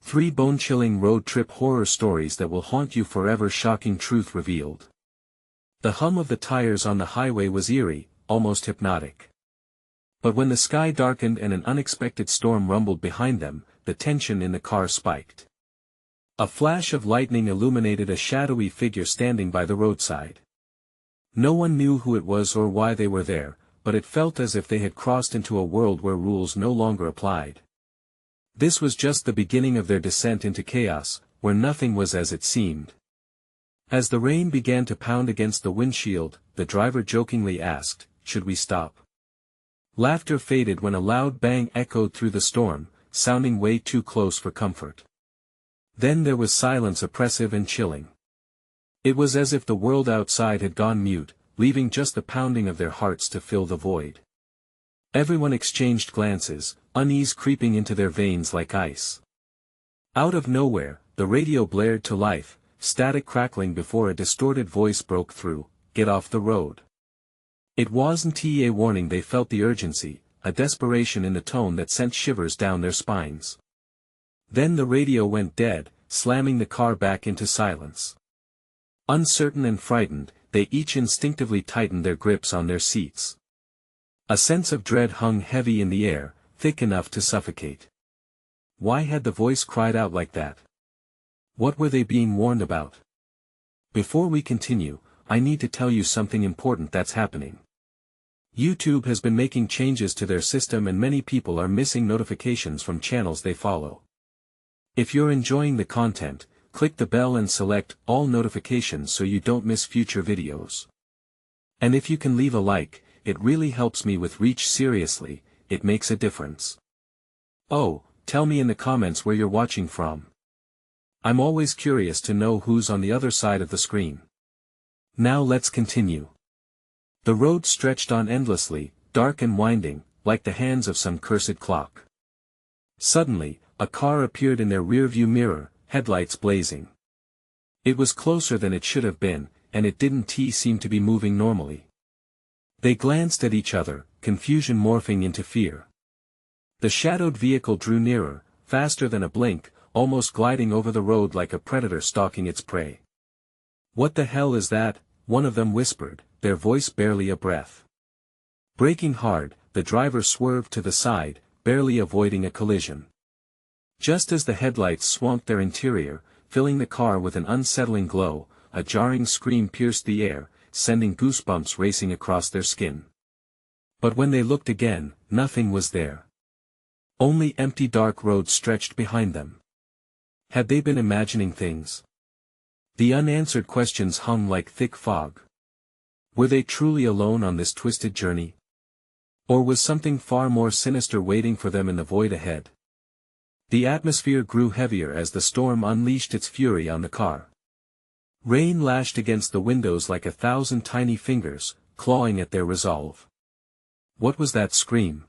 3 bone-chilling road trip horror stories that will haunt you forever. Shocking truth revealed. The hum of the tires on the highway was eerie, almost hypnotic. But when the sky darkened and an unexpected storm rumbled behind them, the tension in the car spiked. A flash of lightning illuminated a shadowy figure standing by the roadside. No one knew who it was or why they were there, but it felt as if they had crossed into a world where rules no longer applied. This was just the beginning of their descent into chaos, where nothing was as it seemed. As the rain began to pound against the windshield, the driver jokingly asked, "Should we stop?" Laughter faded when a loud bang echoed through the storm, sounding way too close for comfort. Then there was silence, oppressive and chilling. It was as if the world outside had gone mute, leaving just the pounding of their hearts to fill the void. Everyone exchanged glances, unease creeping into their veins like ice. Out of nowhere, the radio blared to life, static crackling before a distorted voice broke through, "Get off the road." It wasn't a warning. They felt the urgency, a desperation in the tone that sent shivers down their spines. Then the radio went dead, slamming the car back into silence. Uncertain and frightened, they each instinctively tightened their grips on their seats. A sense of dread hung heavy in the air, thick enough to suffocate. Why had the voice cried out like that? What were they being warned about? Before we continue, I need to tell you something important that's happening. YouTube has been making changes to their system and many people are missing notifications from channels they follow. If you're enjoying the content, click the bell and select all notifications so you don't miss future videos. And if you can leave a like, it really helps me with reach. Seriously, it makes a difference. Oh, tell me in the comments where you're watching from. I'm always curious to know who's on the other side of the screen. Now let's continue. The road stretched on endlessly, dark and winding, like the hands of some cursed clock. Suddenly, a car appeared in their rearview mirror, headlights blazing. It was closer than it should have been, and it didn't seem to be moving normally. They glanced at each other, confusion morphing into fear. The shadowed vehicle drew nearer, faster than a blink, almost gliding over the road like a predator stalking its prey. "What the hell is that?" one of them whispered, their voice barely a breath. Braking hard, the driver swerved to the side, barely avoiding a collision. Just as the headlights swamped their interior, filling the car with an unsettling glow, a jarring scream pierced the air, sending goosebumps racing across their skin. But when they looked again, nothing was there. Only empty dark roads stretched behind them. Had they been imagining things? The unanswered questions hung like thick fog. Were they truly alone on this twisted journey? Or was something far more sinister waiting for them in the void ahead? The atmosphere grew heavier as the storm unleashed its fury on the car. Rain lashed against the windows like 1,000 tiny fingers, clawing at their resolve. What was that scream?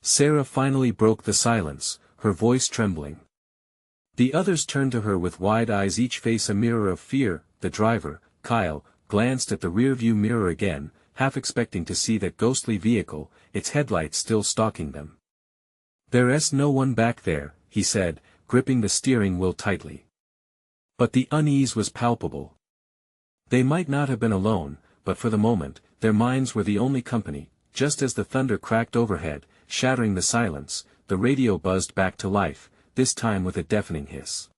Sarah finally broke the silence, her voice trembling. The others turned to her with wide eyes, each face a mirror of fear. The driver, Kyle, glanced at the rearview mirror again, half expecting to see that ghostly vehicle, its headlights still stalking them. "There's no one back there," he said, gripping the steering wheel tightly. But the unease was palpable. They might not have been alone, but for the moment, their minds were the only company. Just as the thunder cracked overhead, shattering the silence, the radio buzzed back to life, this time with a deafening hiss.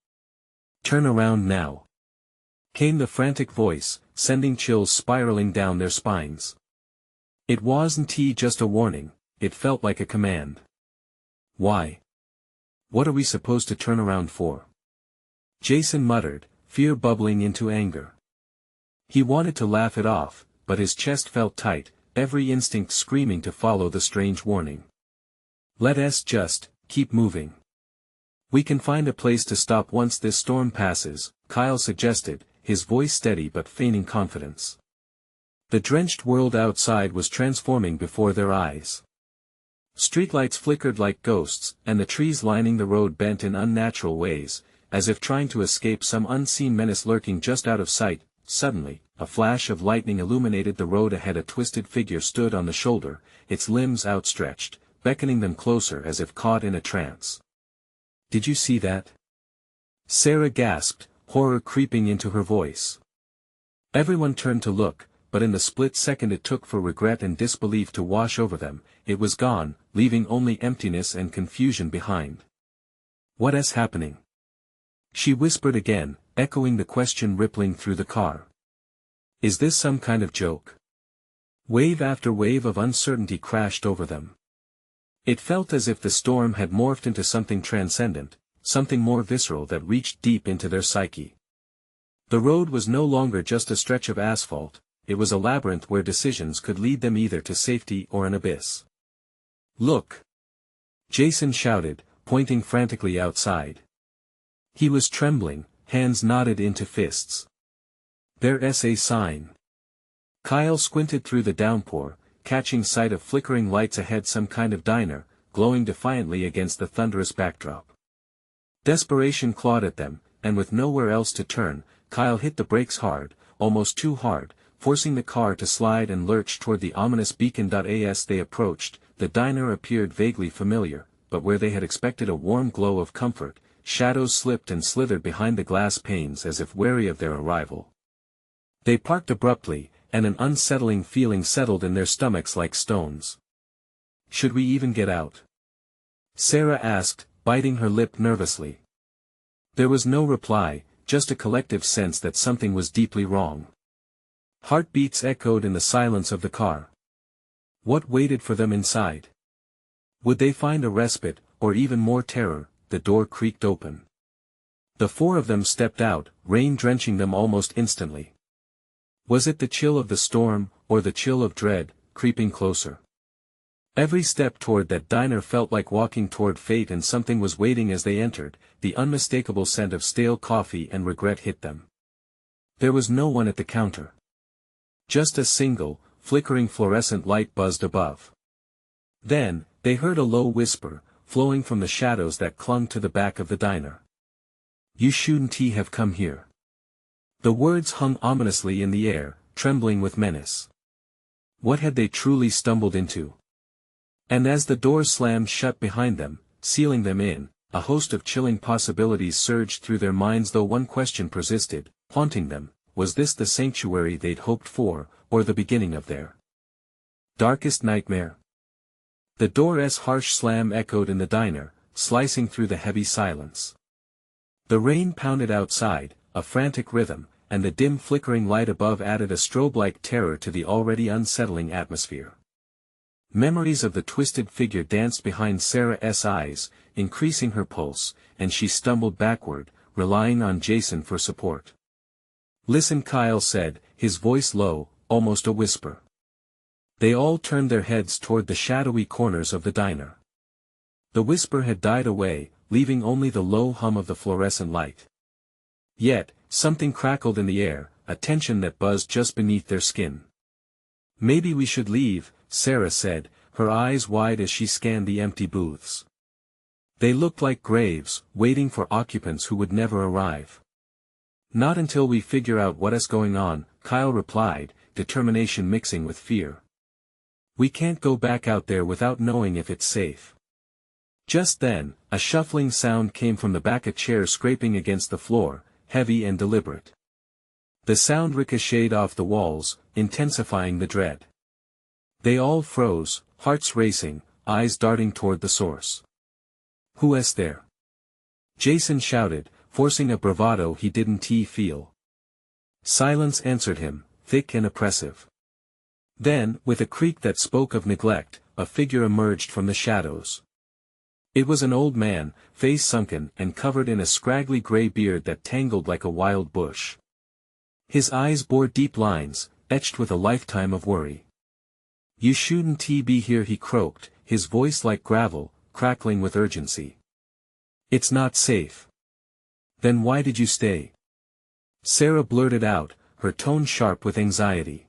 "Turn around now," came the frantic voice, sending chills spiraling down their spines. It wasn't just a warning, it felt like a command. "Why? What are we supposed to turn around for?" Jason muttered, fear bubbling into anger. He wanted to laugh it off, but his chest felt tight, every instinct screaming to follow the strange warning. "Let's just keep moving. We can find a place to stop once this storm passes," Kyle suggested, his voice steady but feigning confidence. The drenched world outside was transforming before their eyes. Streetlights flickered like ghosts, and the trees lining the road bent in unnatural ways, as if trying to escape some unseen menace lurking just out of sight. Suddenly, a flash of lightning illuminated the road ahead. A twisted figure stood on the shoulder, its limbs outstretched, beckoning them closer as if caught in a trance. "Did you see that?" Sarah gasped, horror creeping into her voice. Everyone turned to look, but in the split second it took for regret and disbelief to wash over them, it was gone, leaving only emptiness and confusion behind. "What is happening?" she whispered again, echoing the question rippling through the car. "Is this some kind of joke?" Wave after wave of uncertainty crashed over them. It felt as if the storm had morphed into something transcendent, something more visceral that reached deep into their psyche. The road was no longer just a stretch of asphalt, it was a labyrinth where decisions could lead them either to safety or an abyss. "Look!" Jason shouted, pointing frantically outside. He was trembling, hands knotted into fists. "There's a sign." Kyle squinted through the downpour, catching sight of flickering lights ahead, some kind of diner, glowing defiantly against the thunderous backdrop. Desperation clawed at them, and with nowhere else to turn, Kyle hit the brakes hard, almost too hard, forcing the car to slide and lurch toward the ominous beacon. As they approached, the diner appeared vaguely familiar, but where they had expected a warm glow of comfort, shadows slipped and slithered behind the glass panes as if wary of their arrival. They parked abruptly, and an unsettling feeling settled in their stomachs like stones. "Should we even get out?" Sarah asked, biting her lip nervously. There was no reply, just a collective sense that something was deeply wrong. Heartbeats echoed in the silence of the car. What waited for them inside? Would they find a respite, or even more terror? The door creaked open. The four of them stepped out, rain drenching them almost instantly. Was it the chill of the storm, or the chill of dread, creeping closer? Every step toward that diner felt like walking toward fate, and something was waiting as they entered. The unmistakable scent of stale coffee and regret hit them. There was no one at the counter. Just a single, flickering fluorescent light buzzed above. Then, they heard a low whisper, flowing from the shadows that clung to the back of the diner. "You shouldn't have come here." The words hung ominously in the air, trembling with menace. What had they truly stumbled into? And as the doors slammed shut behind them, sealing them in, a host of chilling possibilities surged through their minds, though one question persisted, haunting them: was this the sanctuary they'd hoped for, or the beginning of their darkest nightmare? The door's harsh slam echoed in the diner, slicing through the heavy silence. The rain pounded outside, a frantic rhythm, and the dim flickering light above added a strobe-like terror to the already unsettling atmosphere. Memories of the twisted figure danced behind Sarah's eyes, increasing her pulse, and she stumbled backward, relying on Jason for support. "Listen," Kyle said, his voice low, almost a whisper. They all turned their heads toward the shadowy corners of the diner. The whisper had died away, leaving only the low hum of the fluorescent light. Yet, something crackled in the air, a tension that buzzed just beneath their skin. "Maybe we should leave," Sarah said, her eyes wide as she scanned the empty booths. They looked like graves, waiting for occupants who would never arrive. "Not until we figure out what is going on," Kyle replied, determination mixing with fear. "We can't go back out there without knowing if it's safe." Just then, a shuffling sound came from the back, a chair scraping against the floor, heavy and deliberate. The sound ricocheted off the walls, intensifying the dread. They all froze, hearts racing, eyes darting toward the source. "Who is there?" Jason shouted, forcing a bravado he didn't feel. Silence answered him, thick and oppressive. Then, with a creak that spoke of neglect, a figure emerged from the shadows. It was an old man, face sunken and covered in a scraggly gray beard that tangled like a wild bush. His eyes bore deep lines, etched with a lifetime of worry. "You shouldn't be here," he croaked, his voice like gravel, crackling with urgency. "It's not safe." "Then why did you stay?" Sarah blurted out, her tone sharp with anxiety.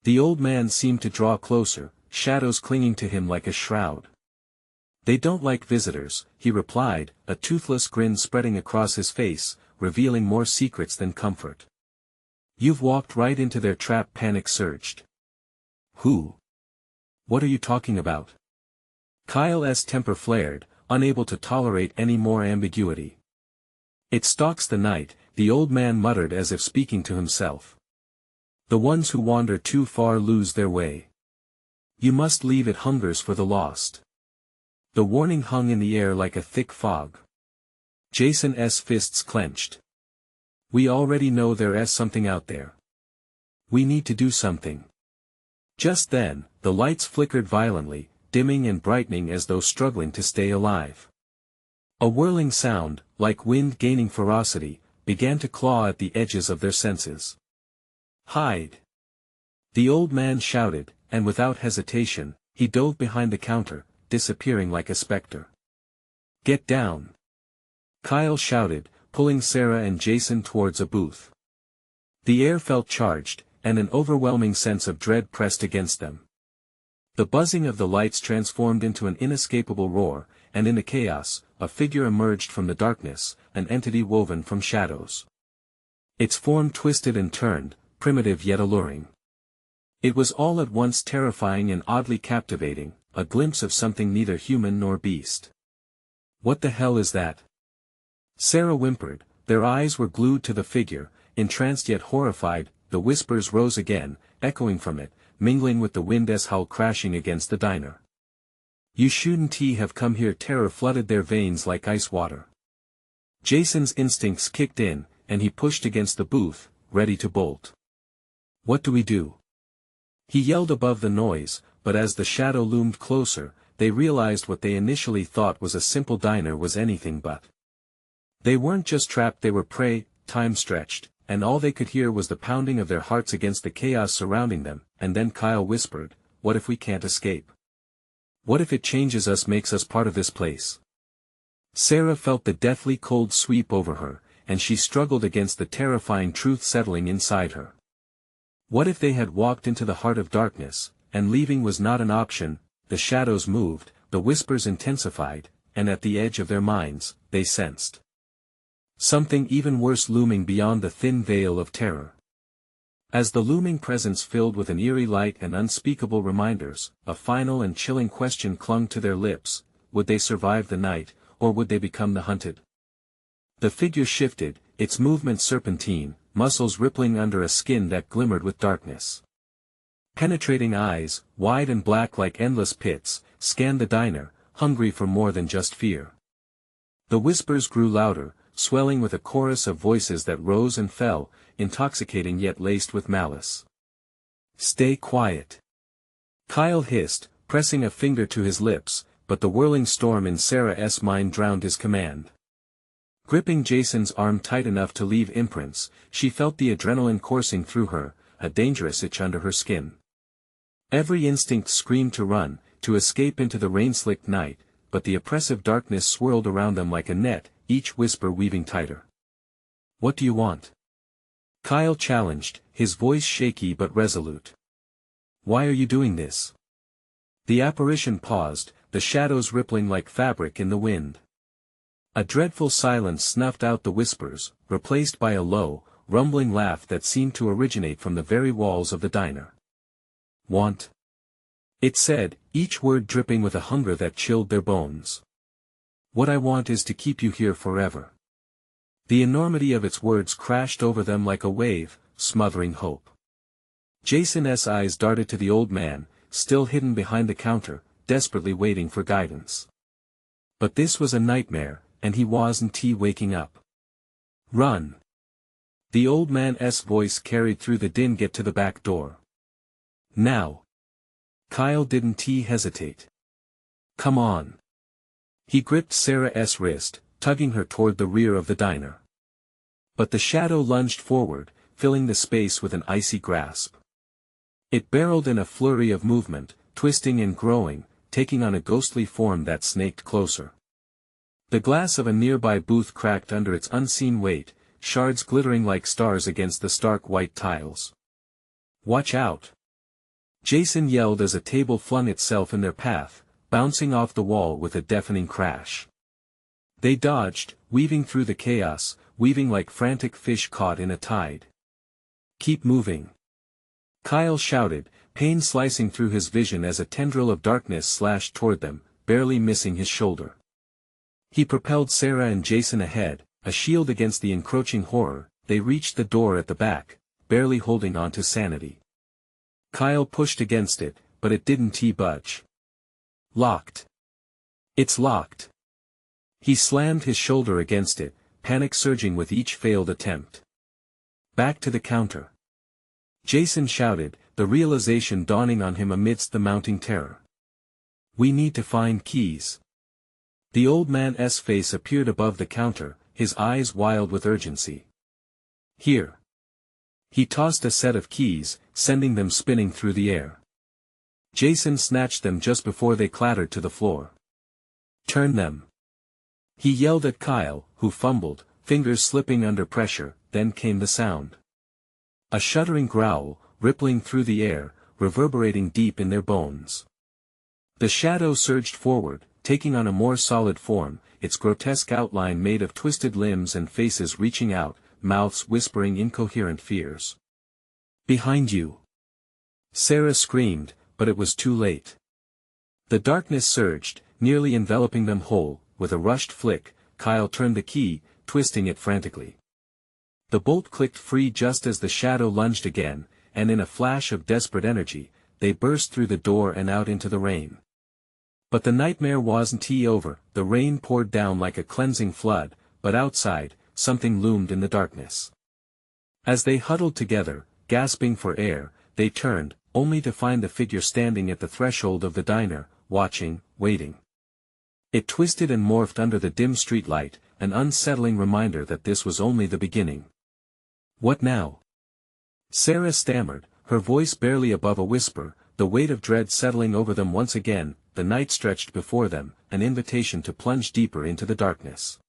The old man seemed to draw closer, shadows clinging to him like a shroud. "They don't like visitors," he replied, a toothless grin spreading across his face, revealing more secrets than comfort. "You've walked right into their trap," panic surged. "Who? What are you talking about?" Kyle's temper flared, unable to tolerate any more ambiguity. It stalks the night, the old man muttered as if speaking to himself. The ones who wander too far lose their way. You must leave it hungers for the lost. The warning hung in the air like a thick fog. Jason's fists clenched. We already know there's something out there. We need to do something. Just then, the lights flickered violently, dimming and brightening as though struggling to stay alive. A whirling sound, like wind gaining ferocity, began to claw at the edges of their senses. Hide! The old man shouted, and without hesitation, he dove behind the counter, disappearing like a specter. Get down! Kyle shouted, pulling Sarah and Jason towards a booth. The air felt charged, and an overwhelming sense of dread pressed against them. The buzzing of the lights transformed into an inescapable roar, and in the chaos, a figure emerged from the darkness, an entity woven from shadows. Its form twisted and turned, primitive yet alluring. It was all at once terrifying and oddly captivating, a glimpse of something neither human nor beast. What the hell is that? Sarah whimpered, their eyes were glued to the figure, entranced yet horrified. The whispers rose again, echoing from it, mingling with the wind's howl crashing against the diner. You shouldn't have come here. Terror flooded their veins like ice water. Jason's instincts kicked in, and he pushed against the booth, ready to bolt. What do we do? He yelled above the noise, but as the shadow loomed closer, they realized what they initially thought was a simple diner was anything but. They weren't just trapped, they were prey, time stretched, and all they could hear was the pounding of their hearts against the chaos surrounding them. And then Kyle whispered, what if we can't escape? What if it changes us, makes us part of this place? Sarah felt the deathly cold sweep over her, and she struggled against the terrifying truth settling inside her. What if they had walked into the heart of darkness, and leaving was not an option? The shadows moved, the whispers intensified, and at the edge of their minds, they sensed something even worse looming beyond the thin veil of terror. As the looming presence filled with an eerie light and unspeakable reminders, a final and chilling question clung to their lips: would they survive the night, or would they become the hunted? The figure shifted, its movement serpentine, muscles rippling under a skin that glimmered with darkness. Penetrating eyes, wide and black like endless pits, scanned the diner, hungry for more than just fear. The whispers grew louder, swelling with a chorus of voices that rose and fell, intoxicating yet laced with malice. Stay quiet. Kyle hissed, pressing a finger to his lips, but the whirling storm in Sarah's mind drowned his command. Gripping Jason's arm tight enough to leave imprints, she felt the adrenaline coursing through her, a dangerous itch under her skin. Every instinct screamed to run, to escape into the rain-slicked night, but the oppressive darkness swirled around them like a net, each whisper weaving tighter. What do you want? Kyle challenged, his voice shaky but resolute. Why are you doing this? The apparition paused, the shadows rippling like fabric in the wind. A dreadful silence snuffed out the whispers, replaced by a low, rumbling laugh that seemed to originate from the very walls of the diner. Want? It said, each word dripping with a hunger that chilled their bones. What I want is to keep you here forever. The enormity of its words crashed over them like a wave, smothering hope. Jason's eyes darted to the old man, still hidden behind the counter, desperately waiting for guidance. But this was a nightmare, and he wasn't waking up. Run! The old man's voice carried through the din. Get to the back door. Now! Kyle didn't hesitate. Come on! He gripped Sarah's wrist, tugging her toward the rear of the diner. But the shadow lunged forward, filling the space with an icy grasp. It barreled in a flurry of movement, twisting and growing, taking on a ghostly form that snaked closer. The glass of a nearby booth cracked under its unseen weight, shards glittering like stars against the stark white tiles. Watch out! Jason yelled as a table flung itself in their path, bouncing off the wall with a deafening crash. They dodged, weaving through the chaos, weaving like frantic fish caught in a tide. Keep moving! Kyle shouted, pain slicing through his vision as a tendril of darkness slashed toward them, barely missing his shoulder. He propelled Sarah and Jason ahead, a shield against the encroaching horror. They reached the door at the back, barely holding on to sanity. Kyle pushed against it, but it didn't budge. Locked. It's locked. He slammed his shoulder against it, panic surging with each failed attempt. Back to the counter. Jason shouted, the realization dawning on him amidst the mounting terror. We need to find keys. The old man's face appeared above the counter, his eyes wild with urgency. Here. He tossed a set of keys, sending them spinning through the air. Jason snatched them just before they clattered to the floor. Turn them. He yelled at Kyle, who fumbled, fingers slipping under pressure. Then came the sound. A shuddering growl, rippling through the air, reverberating deep in their bones. The shadow surged forward, taking on a more solid form, its grotesque outline made of twisted limbs and faces reaching out, mouths whispering incoherent fears. Behind you! Sarah screamed, but it was too late. The darkness surged, nearly enveloping them whole. With a rushed flick, Kyle turned the key, twisting it frantically. The bolt clicked free just as the shadow lunged again, and in a flash of desperate energy, they burst through the door and out into the rain. But the nightmare wasn't over. The rain poured down like a cleansing flood, but outside, something loomed in the darkness. As they huddled together, gasping for air, they turned, only to find the figure standing at the threshold of the diner, watching, waiting. It twisted and morphed under the dim streetlight, an unsettling reminder that this was only the beginning. What now? Sarah stammered, her voice barely above a whisper, the weight of dread settling over them once again. The night stretched before them, an invitation to plunge deeper into the darkness.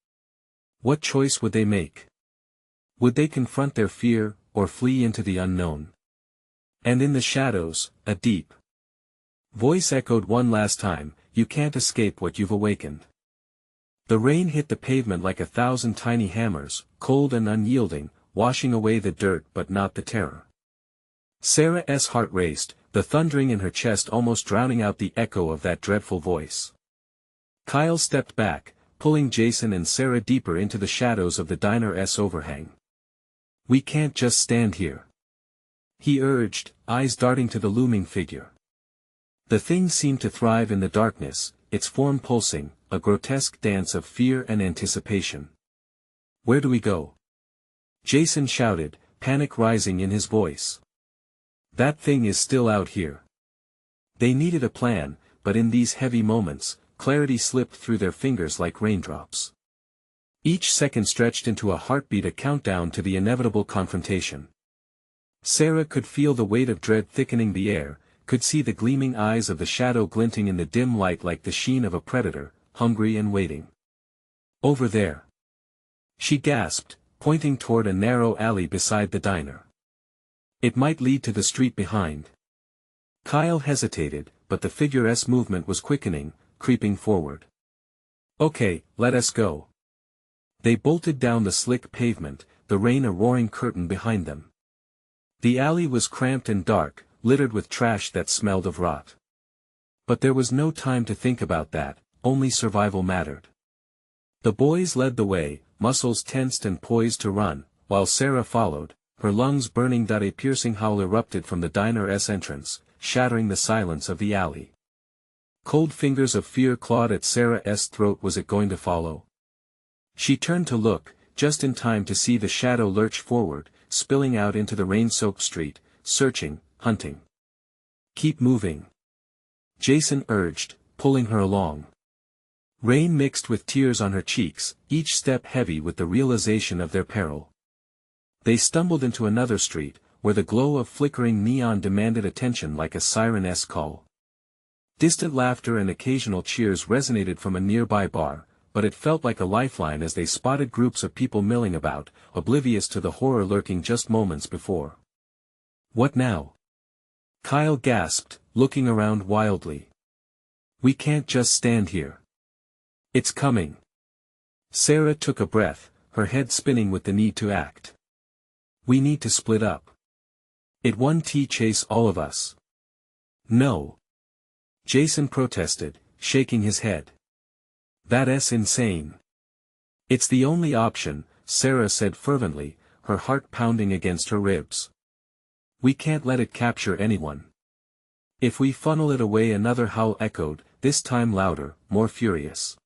What choice would they make? Would they confront their fear, or flee into the unknown? And in the shadows, a deep voice echoed one last time, you can't escape what you've awakened. The rain hit the pavement like 1,000 tiny hammers, cold and unyielding, washing away the dirt but not the terror. Sarah's heart raced, the thundering in her chest almost drowning out the echo of that dreadful voice. Kyle stepped back, pulling Jason and Sarah deeper into the shadows of the diner's overhang. We can't just stand here, he urged, eyes darting to the looming figure. The thing seemed to thrive in the darkness, its form pulsing, a grotesque dance of fear and anticipation. Where do we go? Jason shouted, panic rising in his voice. That thing is still out here. They needed a plan, but in these heavy moments, clarity slipped through their fingers like raindrops. Each second stretched into a heartbeat, a countdown to the inevitable confrontation. Sarah could feel the weight of dread thickening the air, could see the gleaming eyes of the shadow glinting in the dim light like the sheen of a predator, hungry and waiting. Over there. She gasped, pointing toward a narrow alley beside the diner. It might lead to the street behind. Kyle hesitated, but the figure's movement was quickening, creeping forward. Okay, let us go. They bolted down the slick pavement, the rain a roaring curtain behind them. The alley was cramped and dark, littered with trash that smelled of rot. But there was no time to think about that, only survival mattered. The boys led the way, muscles tensed and poised to run, while Sarah followed, her lungs burning. A piercing howl erupted from the diner's entrance, shattering the silence of the alley. Cold fingers of fear clawed at Sarah's throat. Was it going to follow? She turned to look, just in time to see the shadow lurch forward, spilling out into the rain-soaked street, searching, hunting. Keep moving, Jason urged, pulling her along. Rain mixed with tears on her cheeks, each step heavy with the realization of their peril. They stumbled into another street, where the glow of flickering neon demanded attention like a siren's call. Distant laughter and occasional cheers resonated from a nearby bar, but it felt like a lifeline as they spotted groups of people milling about, oblivious to the horror lurking just moments before. What now? Kyle gasped, looking around wildly. We can't just stand here. It's coming. Sarah took a breath, her head spinning with the need to act. We need to split up. It won't chase all of us. No. Jason protested, shaking his head. That's insane. It's the only option, Sarah said fervently, her heart pounding against her ribs. We can't let it capture anyone. If we funnel it away, another howl echoed, this time louder, more furious.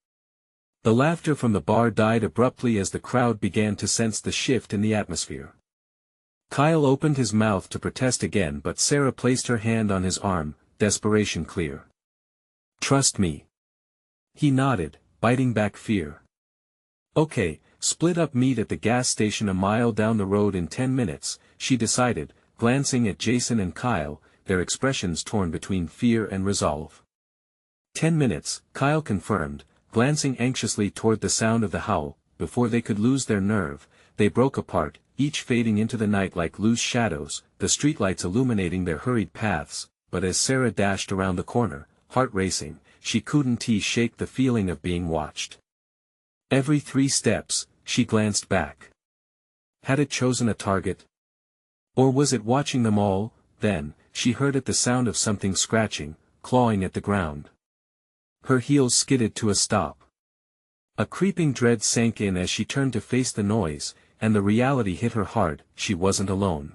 The laughter from the bar died abruptly as the crowd began to sense the shift in the atmosphere. Kyle opened his mouth to protest again, but Sarah placed her hand on his arm, desperation clear. Trust me. He nodded, biting back fear. Okay, split up meet at the gas station a mile down the road in 10 minutes, she decided, glancing at Jason and Kyle, their expressions torn between fear and resolve. 10 minutes, Kyle confirmed, glancing anxiously toward the sound of the howl. Before they could lose their nerve, they broke apart, each fading into the night like loose shadows, the streetlights illuminating their hurried paths. But as Sarah dashed around the corner, heart racing, she couldn't shake the feeling of being watched. Every 3 steps, she glanced back. Had it chosen a target? Or was it watching them all? Then, she heard the sound of something scratching, clawing at the ground. Her heels skidded to a stop. A creeping dread sank in as she turned to face the noise, and the reality hit her hard, she wasn't alone.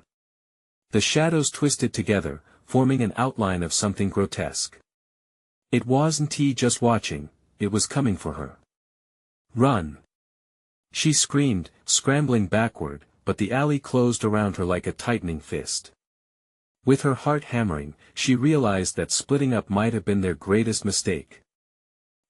The shadows twisted together, forming an outline of something grotesque. It wasn't just watching, it was coming for her. Run! She screamed, scrambling backward, but the alley closed around her like a tightening fist. With her heart hammering, she realized that splitting up might have been their greatest mistake.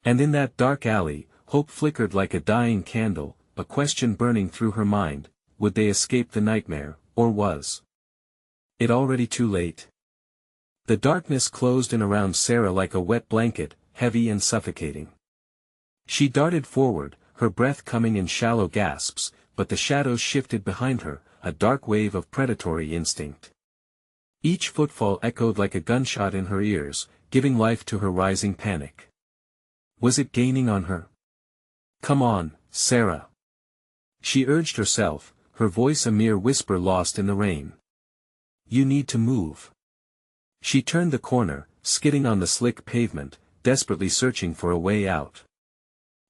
And in that dark alley, hope flickered like a dying candle, a question burning through her mind: would they escape the nightmare, or was it already too late? The darkness closed in around Sarah like a wet blanket, heavy and suffocating. She darted forward, her breath coming in shallow gasps, but the shadows shifted behind her, a dark wave of predatory instinct. Each footfall echoed like a gunshot in her ears, giving life to her rising panic. Was it gaining on her? Come on, Sarah. She urged herself, her voice a mere whisper lost in the rain. You need to move. She turned the corner, skidding on the slick pavement, desperately searching for a way out.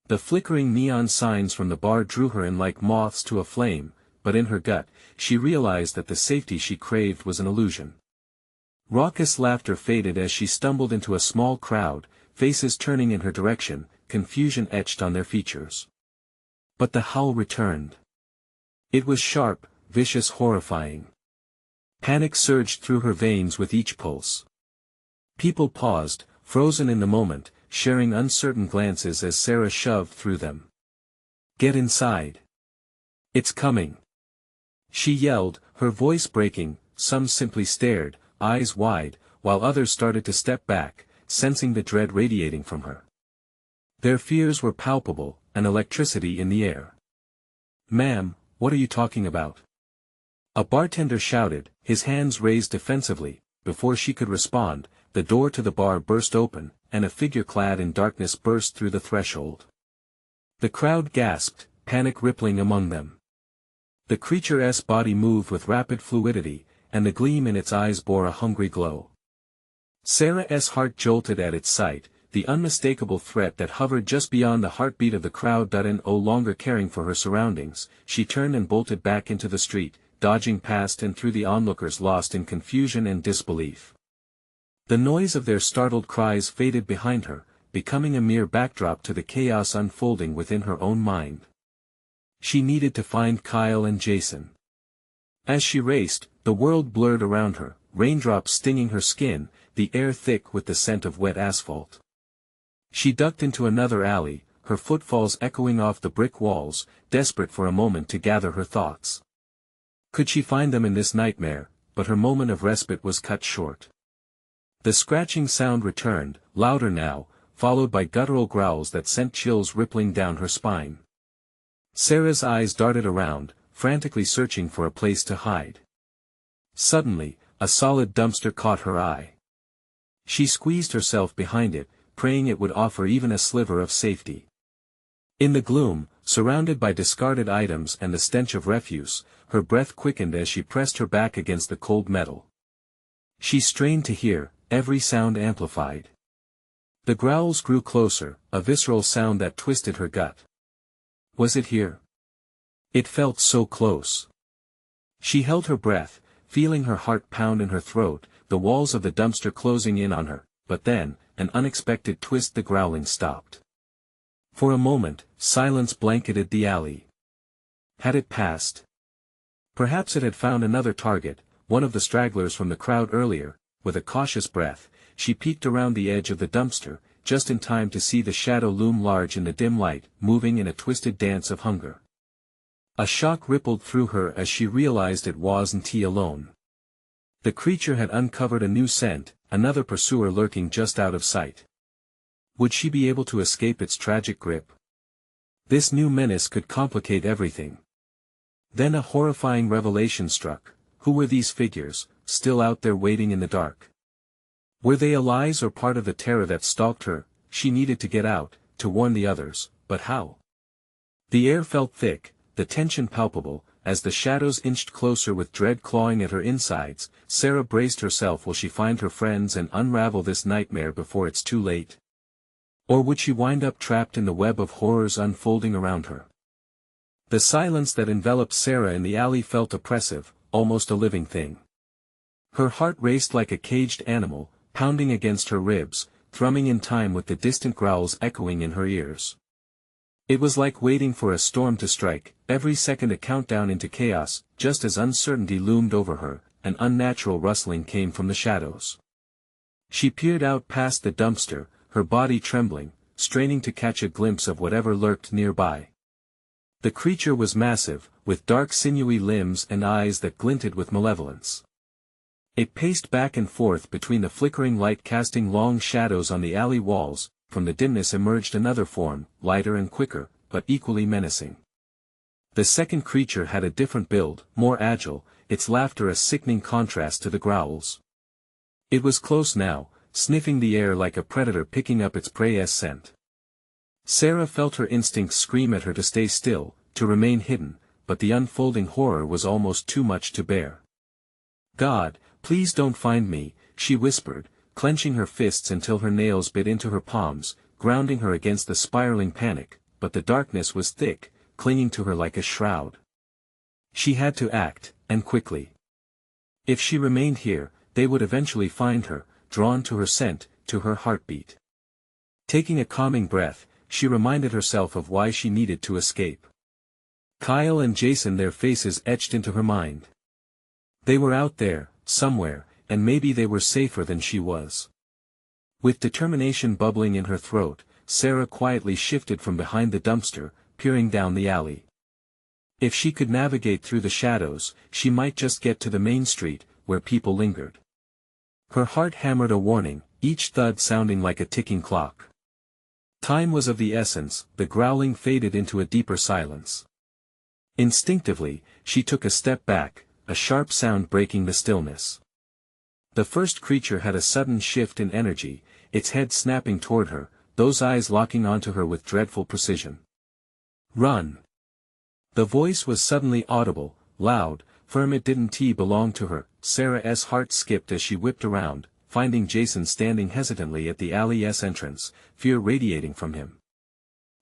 The flickering neon signs from the bar drew her in like moths to a flame, but in her gut, she realized that the safety she craved was an illusion. Raucous laughter faded as she stumbled into a small crowd, faces turning in her direction, confusion etched on their features. But the howl returned. It was sharp, vicious, horrifying. Panic surged through her veins with each pulse. People paused, frozen in the moment, sharing uncertain glances as Sarah shoved through them. Get inside. It's coming. She yelled, her voice breaking. Some simply stared, eyes wide, while others started to step back, sensing the dread radiating from her. Their fears were palpable, an electricity in the air. Ma'am, what are you talking about? A bartender shouted, his hands raised defensively. Before she could respond, the door to the bar burst open, and a figure clad in darkness burst through the threshold. The crowd gasped, panic rippling among them. The creature's body moved with rapid fluidity, and the gleam in its eyes bore a hungry glow. Sarah's heart jolted at its sight, the unmistakable threat that hovered just beyond the heartbeat of the crowd. No longer caring for her surroundings, she turned and bolted back into the street, dodging past and through the onlookers lost in confusion and disbelief. The noise of their startled cries faded behind her, becoming a mere backdrop to the chaos unfolding within her own mind. She needed to find Kyle and Jason. As she raced, the world blurred around her, raindrops stinging her skin, the air thick with the scent of wet asphalt. She ducked into another alley, her footfalls echoing off the brick walls, desperate for a moment to gather her thoughts. Could she find them in this nightmare? But her moment of respite was cut short. The scratching sound returned, louder now, followed by guttural growls that sent chills rippling down her spine. Sarah's eyes darted around, frantically searching for a place to hide. Suddenly, a solid dumpster caught her eye. She squeezed herself behind it, praying it would offer even a sliver of safety. In the gloom, surrounded by discarded items and the stench of refuse, her breath quickened as she pressed her back against the cold metal. She strained to hear, every sound amplified. The growls grew closer, a visceral sound that twisted her gut. Was it here? It felt so close. She held her breath, feeling her heart pound in her throat, the walls of the dumpster closing in on her, but then, an unexpected twist, the growling stopped. For a moment, silence blanketed the alley. Had it passed? Perhaps it had found another target, one of the stragglers from the crowd earlier. With a cautious breath, she peeked around the edge of the dumpster, just in time to see the shadow loom large in the dim light, moving in a twisted dance of hunger. A shock rippled through her as she realized it wasn't he alone. The creature had uncovered a new scent, another pursuer lurking just out of sight. Would she be able to escape its tragic grip? This new menace could complicate everything. Then a horrifying revelation struck. Who were these figures, still out there waiting in the dark? Were they allies or part of the terror that stalked her? She needed to get out, to warn the others, but how? The air felt thick, the tension palpable, as the shadows inched closer with dread clawing at her insides. Sarah braced herself. Will she find her friends and unravel this nightmare before it's too late? Or would she wind up trapped in the web of horrors unfolding around her? The silence that enveloped Sarah in the alley felt oppressive, almost a living thing. Her heart raced like a caged animal, pounding against her ribs, thrumming in time with the distant growls echoing in her ears. It was like waiting for a storm to strike, every second a countdown into chaos. Just as uncertainty loomed over her, an unnatural rustling came from the shadows. She peered out past the dumpster, her body trembling, straining to catch a glimpse of whatever lurked nearby. The creature was massive, with dark sinewy limbs and eyes that glinted with malevolence. It paced back and forth between the flickering light, casting long shadows on the alley walls. From the dimness emerged another form, lighter and quicker, but equally menacing. The second creature had a different build, more agile, its laughter a sickening contrast to the growls. It was close now, sniffing the air like a predator picking up its prey's scent. Sarah felt her instincts scream at her to stay still, to remain hidden, but the unfolding horror was almost too much to bear. "God, please don't find me," she whispered, clenching her fists until her nails bit into her palms, grounding her against the spiraling panic, but the darkness was thick, clinging to her like a shroud. She had to act, and quickly. If she remained here, they would eventually find her, drawn to her scent, to her heartbeat. Taking a calming breath, she reminded herself of why she needed to escape. Kyle and Jason, their faces etched into her mind. They were out there, somewhere, and maybe they were safer than she was. With determination bubbling in her throat, Sarah quietly shifted from behind the dumpster, peering down the alley. If she could navigate through the shadows, she might just get to the main street, where people lingered. Her heart hammered a warning, each thud sounding like a ticking clock. Time was of the essence. The growling faded into a deeper silence. Instinctively, she took a step back, a sharp sound breaking the stillness. The first creature had a sudden shift in energy, its head snapping toward her, those eyes locking onto her with dreadful precision. "Run!" The voice was suddenly audible, loud, firm. It didn't belong to her. Sarah's heart skipped as she whipped around, finding Jason standing hesitantly at the alley's entrance, fear radiating from him.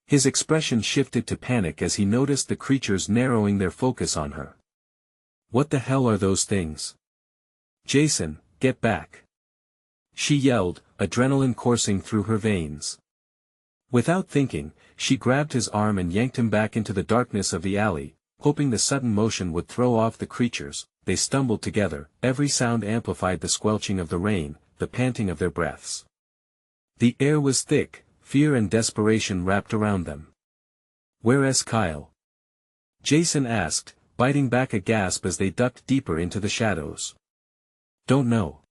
His expression shifted to panic as he noticed the creatures narrowing their focus on her. "What the hell are those things?" "Jason, get back!" she yelled, adrenaline coursing through her veins. Without thinking, she grabbed his arm and yanked him back into the darkness of the alley, hoping the sudden motion would throw off the creatures. They stumbled together, every sound amplified, the squelching of the rain, the panting of their breaths. The air was thick, fear and desperation wrapped around them. "Where's Kyle?" Jason asked, biting back a gasp as they ducked deeper into the shadows. "Don't know."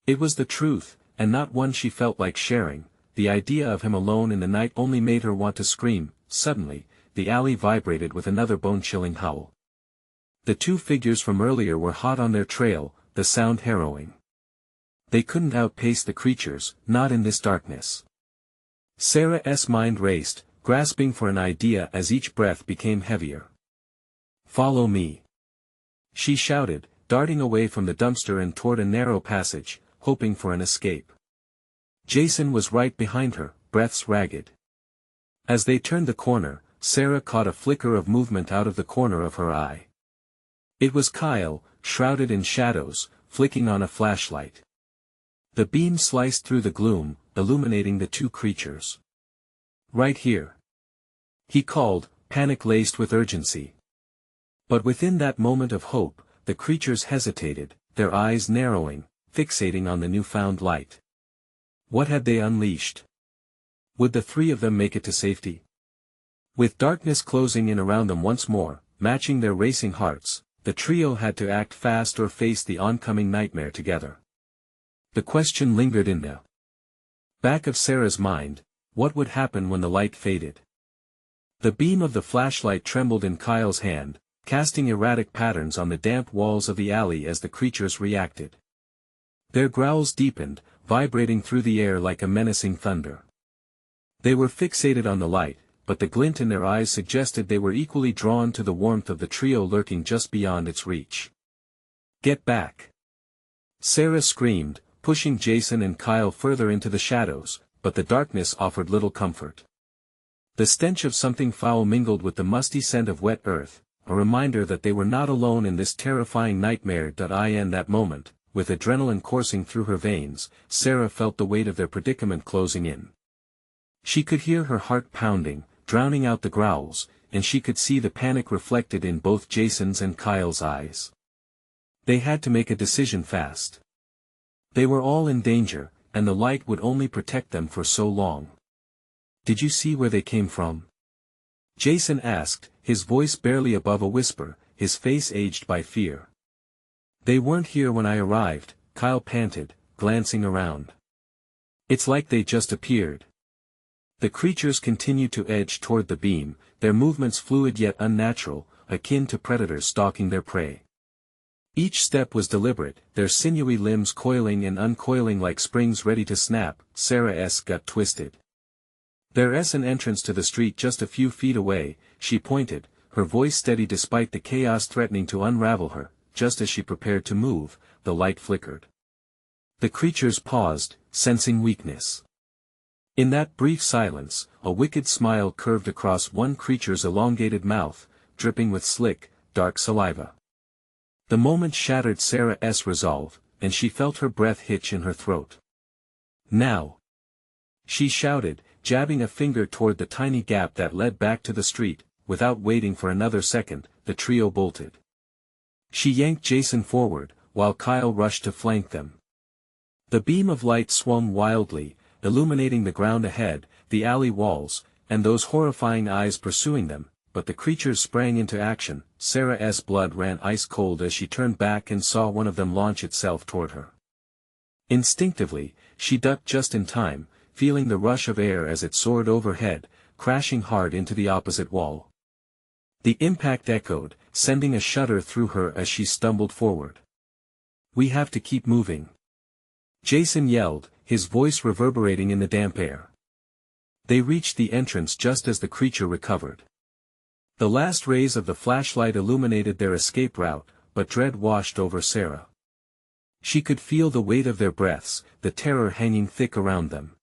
It was the truth, and not one she felt like sharing. The idea of him alone in the night only made her want to scream. Suddenly, the alley vibrated with another bone-chilling howl. The two figures from earlier were hot on their trail, the sound harrowing. They couldn't outpace the creatures, not in this darkness. Sarah's mind raced, grasping for an idea as each breath became heavier. "Follow me," she shouted, darting away from the dumpster and toward a narrow passage, hoping for an escape. Jason was right behind her, breaths ragged. As they turned the corner, Sarah caught a flicker of movement out of the corner of her eye. It was Kyle, shrouded in shadows, flicking on a flashlight. The beam sliced through the gloom, illuminating the two creatures. "Right here," he called, panic-laced with urgency. But within that moment of hope, the creatures hesitated, their eyes narrowing, fixating on the newfound light. What had they unleashed? Would the three of them make it to safety? With darkness closing in around them once more, matching their racing hearts, the trio had to act fast or face the oncoming nightmare together. The question lingered in the back of Sarah's mind: what would happen when the light faded? The beam of the flashlight trembled in Kyle's hand, casting erratic patterns on the damp walls of the alley as the creatures reacted. Their growls deepened, vibrating through the air like a menacing thunder. They were fixated on the light, but the glint in their eyes suggested they were equally drawn to the warmth of the trio lurking just beyond its reach. "Get back!" Sarah screamed, pushing Jason and Kyle further into the shadows, but the darkness offered little comfort. The stench of something foul mingled with the musty scent of wet earth, a reminder that they were not alone in this terrifying nightmare. In that moment, with adrenaline coursing through her veins, Sarah felt the weight of their predicament closing in. She could hear her heart pounding, drowning out the growls, and she could see the panic reflected in both Jason's and Kyle's eyes. They had to make a decision fast. They were all in danger, and the light would only protect them for so long. "Did you see where they came from?" Jason asked, his voice barely above a whisper, his face aged by fear. "They weren't here when I arrived," Kyle panted, glancing around. "It's like they just appeared." The creatures continued to edge toward the beam, their movements fluid yet unnatural, akin to predators stalking their prey. Each step was deliberate, their sinewy limbs coiling and uncoiling like springs ready to snap. Sarah's gut twisted. "There's an entrance to the street just a few feet away," she pointed, her voice steady despite the chaos threatening to unravel her. Just as she prepared to move, the light flickered. The creatures paused, sensing weakness. In that brief silence, a wicked smile curved across one creature's elongated mouth, dripping with slick, dark saliva. The moment shattered Sarah's resolve, and she felt her breath hitch in her throat. "Now!" she shouted, jabbing a finger toward the tiny gap that led back to the street. Without waiting for another second, the trio bolted. She yanked Jason forward, while Kyle rushed to flank them. The beam of light swung wildly, illuminating the ground ahead, the alley walls, and those horrifying eyes pursuing them, but the creatures sprang into action. Sarah's blood ran ice cold as she turned back and saw one of them launch itself toward her. Instinctively, she ducked just in time, feeling the rush of air as it soared overhead, crashing hard into the opposite wall. The impact echoed, sending a shudder through her as she stumbled forward. "We have to keep moving," Jason yelled, his voice reverberating in the damp air. They reached the entrance just as the creature recovered. The last rays of the flashlight illuminated their escape route, but dread washed over Sarah. She could feel the weight of their breaths, the terror hanging thick around them.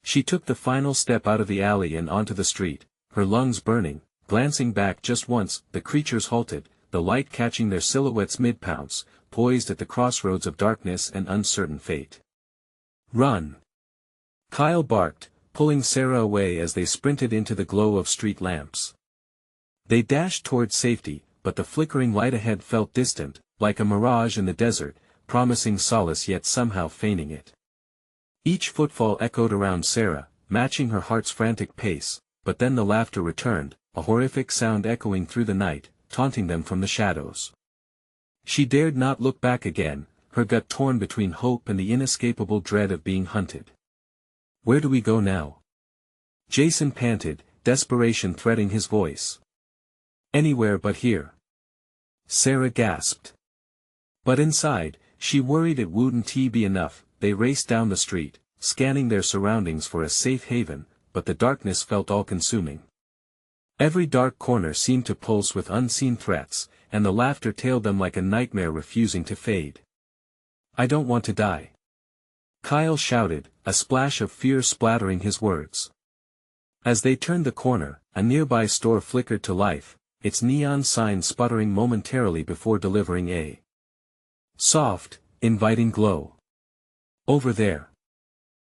She took the final step out of the alley and onto the street, her lungs burning. Glancing back just once, the creatures halted, the light catching their silhouettes mid-pounce, poised at the crossroads of darkness and uncertain fate. "Run!" Kyle barked, pulling Sarah away as they sprinted into the glow of street lamps. They dashed toward safety, but the flickering light ahead felt distant, like a mirage in the desert, promising solace yet somehow feigning it. Each footfall echoed around Sarah, matching her heart's frantic pace, but then the laughter returned, a horrific sound echoing through the night, taunting them from the shadows. She dared not look back again, her gut torn between hope and the inescapable dread of being hunted. "Where do we go now?" Jason panted, desperation threading his voice. "Anywhere but here," Sarah gasped. But inside, she worried it wouldn't be enough. They raced down the street, scanning their surroundings for a safe haven, but the darkness felt all-consuming. Every dark corner seemed to pulse with unseen threats, and the laughter tailed them like a nightmare refusing to fade. "I don't want to die," Kyle shouted, a splash of fear splattering his words. As they turned the corner, a nearby store flickered to life, its neon sign sputtering momentarily before delivering a soft, inviting glow. Over there.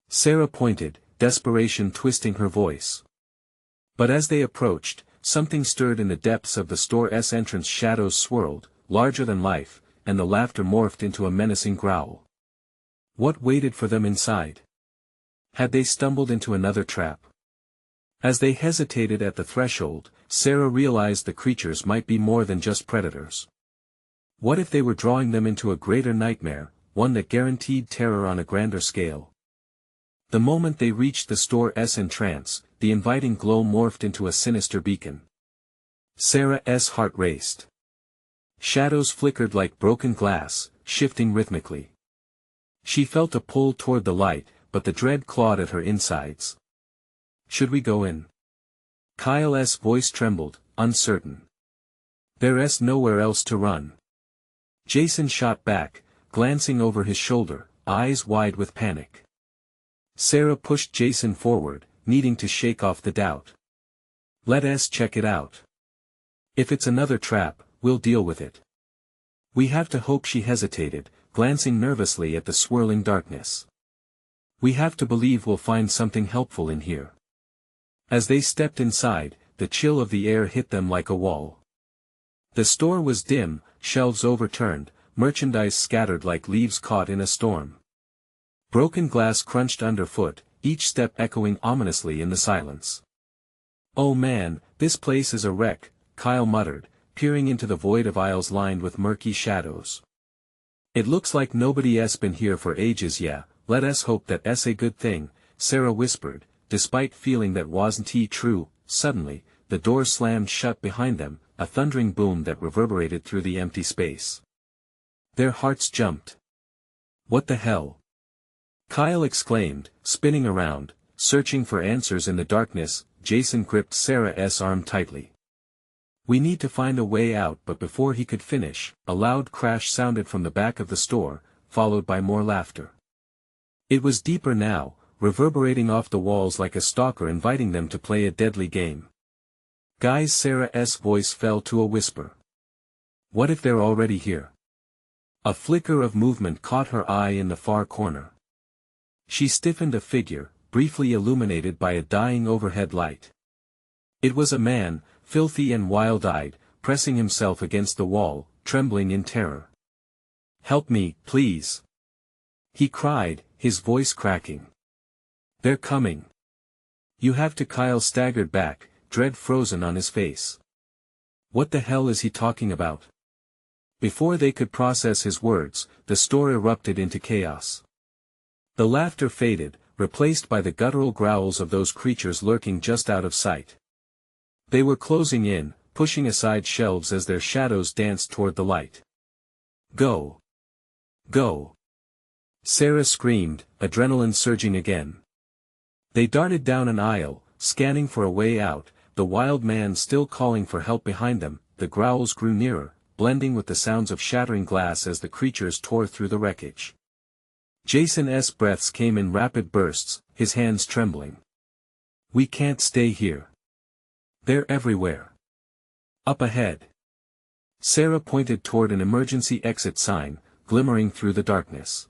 Sarah pointed, desperation twisting her voice. But as they approached, something stirred in the depths of the store's entrance. Shadows swirled, larger than life, and the laughter morphed into a menacing growl. What waited for them inside? Had they stumbled into another trap? As they hesitated at the threshold, Sarah realized the creatures might be more than just predators. What if they were drawing them into a greater nightmare, one that guaranteed terror on a grander scale? The moment they reached the store's entrance, the inviting glow morphed into a sinister beacon. Sarah's heart raced. Shadows flickered like broken glass, shifting rhythmically. She felt a pull toward the light, but the dread clawed at her insides. Should we go in? Kyle's voice trembled, uncertain. There's nowhere else to run. Jason shot back, glancing over his shoulder, eyes wide with panic. Sarah pushed Jason forward, needing to shake off the doubt. Let's check it out. If it's another trap, we'll deal with it. We have to hope. She hesitated, glancing nervously at the swirling darkness. We have to believe we'll find something helpful in here. As they stepped inside, the chill of the air hit them like a wall. The store was dim, shelves overturned, merchandise scattered like leaves caught in a storm. Broken glass crunched underfoot, each step echoing ominously in the silence. Oh man, this place is a wreck, Kyle muttered, peering into the void of aisles lined with murky shadows. It looks like nobody's been here for ages. Yeah, let us hope that's a good thing, Sarah whispered, despite feeling that wasn't true. Suddenly, the door slammed shut behind them, a thundering boom that reverberated through the empty space. Their hearts jumped. What the hell? Kyle exclaimed, spinning around, searching for answers in the darkness. Jason gripped Sarah's arm tightly. We need to find a way out. But before he could finish, a loud crash sounded from the back of the store, followed by more laughter. It was deeper now, reverberating off the walls like a stalker inviting them to play a deadly game. Guys, Sarah's voice fell to a whisper. What if they're already here? A flicker of movement caught her eye in the far corner. She stiffened, a figure, briefly illuminated by a dying overhead light. It was a man, filthy and wild-eyed, pressing himself against the wall, trembling in terror. Help me, please! He cried, his voice cracking. They're coming. You have to. Kyle staggered back, dread frozen on his face. What the hell is he talking about? Before they could process his words, the store erupted into chaos. The laughter faded, replaced by the guttural growls of those creatures lurking just out of sight. They were closing in, pushing aside shelves as their shadows danced toward the light. Go! Go! Sarah screamed, adrenaline surging again. They darted down an aisle, scanning for a way out, the wild man still calling for help behind them. The growls grew nearer, blending with the sounds of shattering glass as the creatures tore through the wreckage. Jason's breaths came in rapid bursts, his hands trembling. We can't stay here. They're everywhere. Up ahead. Sarah pointed toward an emergency exit sign, glimmering through the darkness.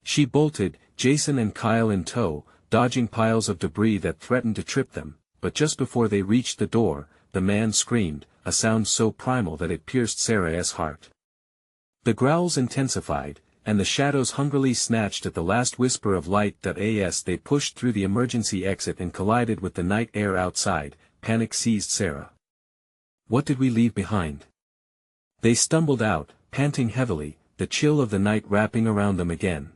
She bolted, Jason and Kyle in tow, dodging piles of debris that threatened to trip them, but just before they reached the door, the man screamed, a sound so primal that it pierced Sarah's heart. The growls intensified, and the shadows hungrily snatched at the last whisper of light. As they pushed through the emergency exit and collided with the night air outside, panic seized Sarah. What did we leave behind? They stumbled out, panting heavily, the chill of the night wrapping around them again.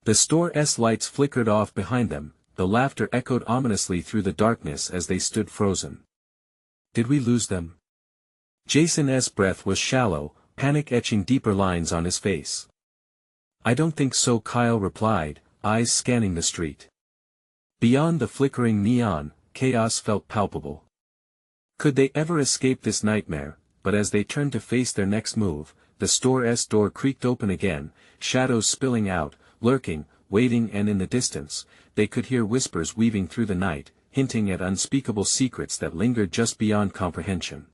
The store's lights flickered off behind them, the laughter echoed ominously through the darkness as they stood frozen. Did we lose them? Jason's breath was shallow, panic etching deeper lines on his face. I don't think so, Kyle replied, eyes scanning the street. Beyond the flickering neon, chaos felt palpable. Could they ever escape this nightmare? But as they turned to face their next move, the store's door creaked open again, shadows spilling out, lurking, waiting, and in the distance, they could hear whispers weaving through the night, hinting at unspeakable secrets that lingered just beyond comprehension.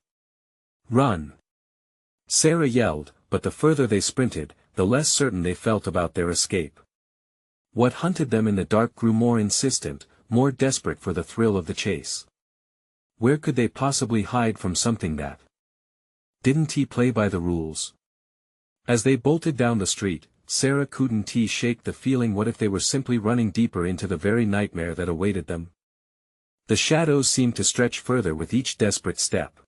"Run!" Sarah yelled, but the further they sprinted, the less certain they felt about their escape. What hunted them in the dark grew more insistent, more desperate for the thrill of the chase. Where could they possibly hide from something that didn't play by the rules? As they bolted down the street, Sarah couldn't shake the feeling, what if they were simply running deeper into the very nightmare that awaited them? The shadows seemed to stretch further with each desperate step.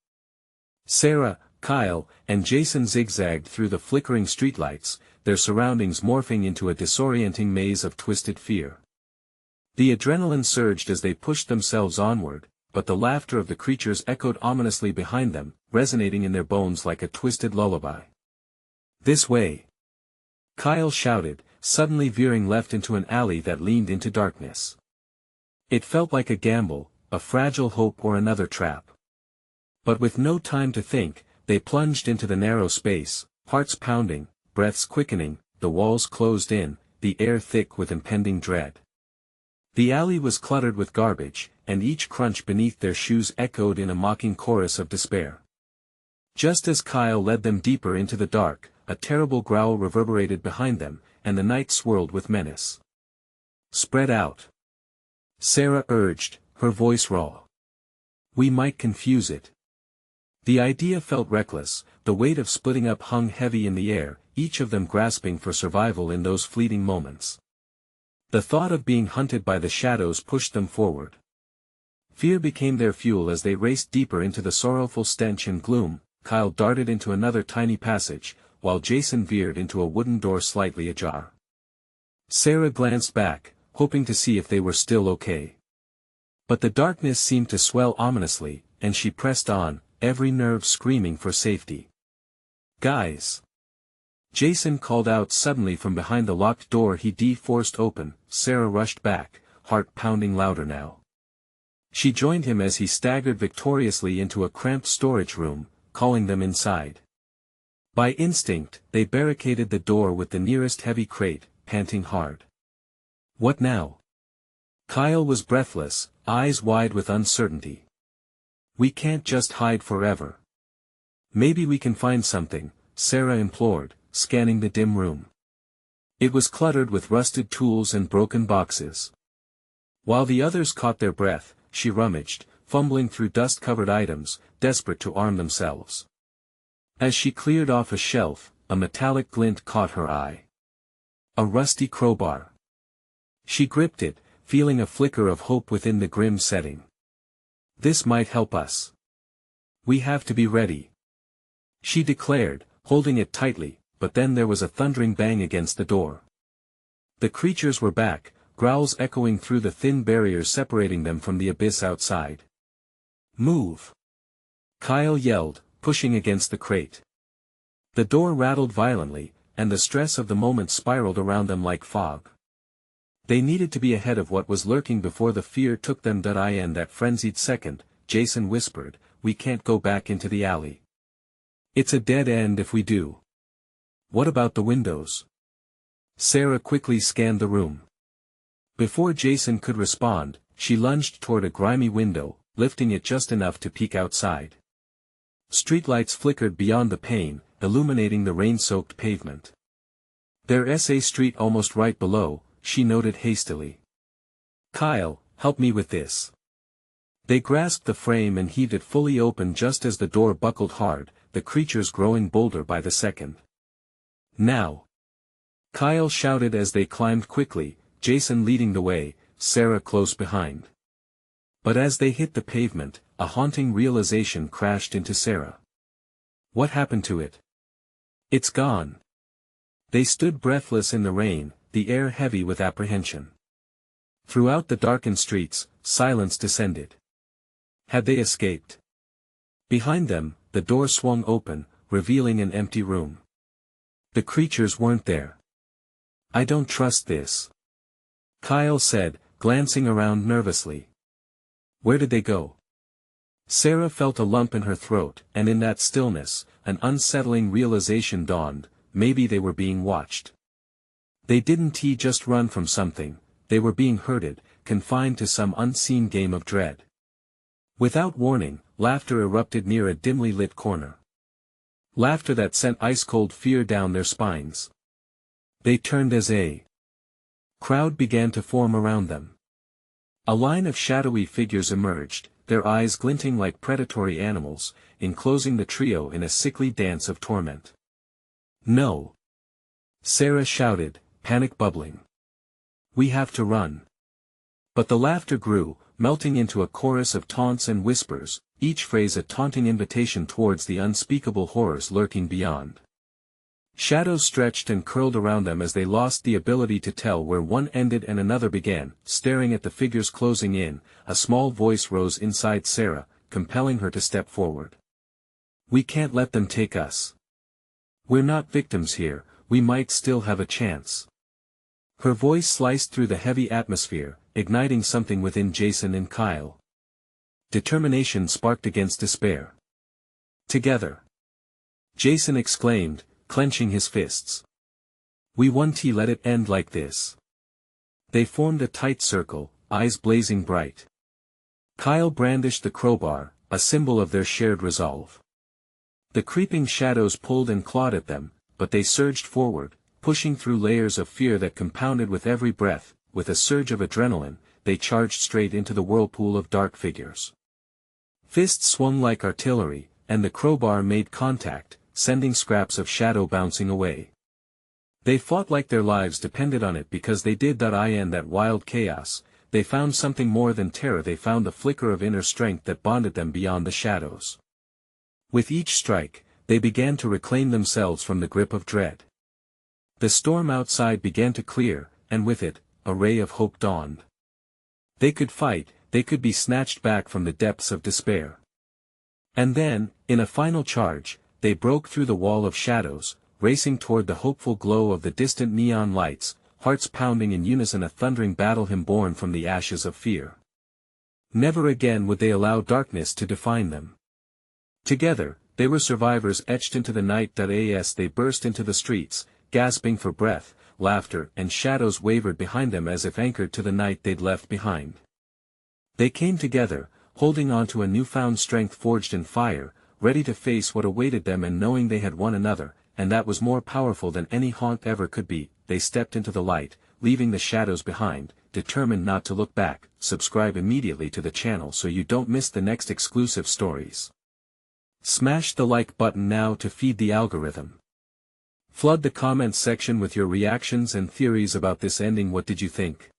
Sarah, Kyle, and Jason zigzagged through the flickering streetlights, their surroundings morphing into a disorienting maze of twisted fear. The adrenaline surged as they pushed themselves onward, but the laughter of the creatures echoed ominously behind them, resonating in their bones like a twisted lullaby. "This way!" Kyle shouted, suddenly veering left into an alley that leaned into darkness. It felt like a gamble, a fragile hope, or another trap. But with no time to think, they plunged into the narrow space, hearts pounding, breaths quickening, the walls closed in, the air thick with impending dread. The alley was cluttered with garbage, and each crunch beneath their shoes echoed in a mocking chorus of despair. Just as Kyle led them deeper into the dark, a terrible growl reverberated behind them, and the night swirled with menace. "Spread out," Sarah urged, her voice raw. "We might confuse it." The idea felt reckless, the weight of splitting up hung heavy in the air, each of them grasping for survival in those fleeting moments. The thought of being hunted by the shadows pushed them forward. Fear became their fuel as they raced deeper into the sorrowful stench and gloom. Kyle darted into another tiny passage, while Jason veered into a wooden door slightly ajar. Sarah glanced back, hoping to see if they were still okay. But the darkness seemed to swell ominously, and she pressed on, every nerve screaming for safety. "Guys!" Jason called out suddenly from behind the locked door he forced open. Sarah rushed back, heart pounding louder now. She joined him as he staggered victoriously into a cramped storage room, calling them inside. By instinct, they barricaded the door with the nearest heavy crate, panting hard. "What now?" Kyle was breathless, eyes wide with uncertainty. "We can't just hide forever." "Maybe we can find something," Sarah implored, scanning the dim room. It was cluttered with rusted tools and broken boxes. While the others caught their breath, she rummaged, fumbling through dust-covered items, desperate to arm themselves. As she cleared off a shelf, a metallic glint caught her eye. A rusty crowbar. She gripped it, feeling a flicker of hope within the grim setting. "This might help us. We have to be ready," she declared, holding it tightly, but then there was a thundering bang against the door. The creatures were back, growls echoing through the thin barriers separating them from the abyss outside. "Move!" Kyle yelled, pushing against the crate. The door rattled violently, and the stress of the moment spiraled around them like fog. They needed to be ahead of what was lurking before the fear took them. In that frenzied second, Jason whispered, "We can't go back into the alley. It's a dead end if we do." "What about the windows?" Sarah quickly scanned the room. Before Jason could respond, she lunged toward a grimy window, lifting it just enough to peek outside. Streetlights flickered beyond the pane, illuminating the rain-soaked pavement. "There's a street almost right below," she noted hastily. "Kyle, help me with this." They grasped the frame and heaved it fully open just as the door buckled hard, the creatures growing bolder by the second. "Now!" Kyle shouted as they climbed quickly, Jason leading the way, Sarah close behind. But as they hit the pavement, a haunting realization crashed into Sarah. What happened to it? "It's gone." They stood breathless in the rain, the air heavy with apprehension. Throughout the darkened streets, silence descended. Had they escaped? Behind them, the door swung open, revealing an empty room. The creatures weren't there. "I don't trust this," Kyle said, glancing around nervously. "Where did they go?" Sarah felt a lump in her throat, and in that stillness, an unsettling realization dawned, maybe they were being watched. They didn't just run from something, they were being herded, confined to some unseen game of dread. Without warning, laughter erupted near a dimly lit corner. Laughter that sent ice-cold fear down their spines. They turned as a crowd began to form around them. A line of shadowy figures emerged, their eyes glinting like predatory animals, enclosing the trio in a sickly dance of torment. "No!" Sarah shouted, panic bubbling. "We have to run." But the laughter grew, melting into a chorus of taunts and whispers, each phrase a taunting invitation towards the unspeakable horrors lurking beyond. Shadows stretched and curled around them as they lost the ability to tell where one ended and another began. Staring at the figures closing in, a small voice rose inside Sarah, compelling her to step forward. "We can't let them take us. We're not victims here, we might still have a chance." Her voice sliced through the heavy atmosphere, igniting something within Jason and Kyle. Determination sparked against despair. "Together!" Jason exclaimed, clenching his fists. "We won't let it end like this." They formed a tight circle, eyes blazing bright. Kyle brandished the crowbar, a symbol of their shared resolve. The creeping shadows pulled and clawed at them, but they surged forward, pushing through layers of fear that compounded with every breath. With a surge of adrenaline, they charged straight into the whirlpool of dark figures. Fists swung like artillery, and the crowbar made contact, sending scraps of shadow bouncing away. They fought like their lives depended on it because they did in that wild chaos. They found something more than terror. They found the flicker of inner strength that bonded them beyond the shadows. With each strike, they began to reclaim themselves from the grip of dread. The storm outside began to clear, and with it, a ray of hope dawned. They could fight, they could be snatched back from the depths of despair. And then, in a final charge, they broke through the wall of shadows, racing toward the hopeful glow of the distant neon lights, hearts pounding in unison, a thundering battle hymn born from the ashes of fear. Never again would they allow darkness to define them. Together, they were survivors etched into the night. As they burst into the streets, gasping for breath, laughter and shadows wavered behind them as if anchored to the night they'd left behind. They came together, holding on to a newfound strength forged in fire, ready to face what awaited them and knowing they had one another, and that was more powerful than any haunt ever could be. They stepped into the light, leaving the shadows behind, determined not to look back. Subscribe immediately to the channel so you don't miss the next exclusive stories. Smash the like button now to feed the algorithm. Flood the comments section with your reactions and theories about this ending. What did you think?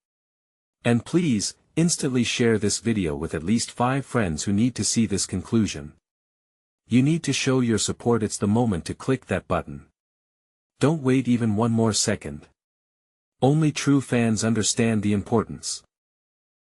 And please, instantly share this video with at least 5 friends who need to see this conclusion. You need to show your support. It's the moment to click that button. Don't wait even one more second. Only true fans understand the importance.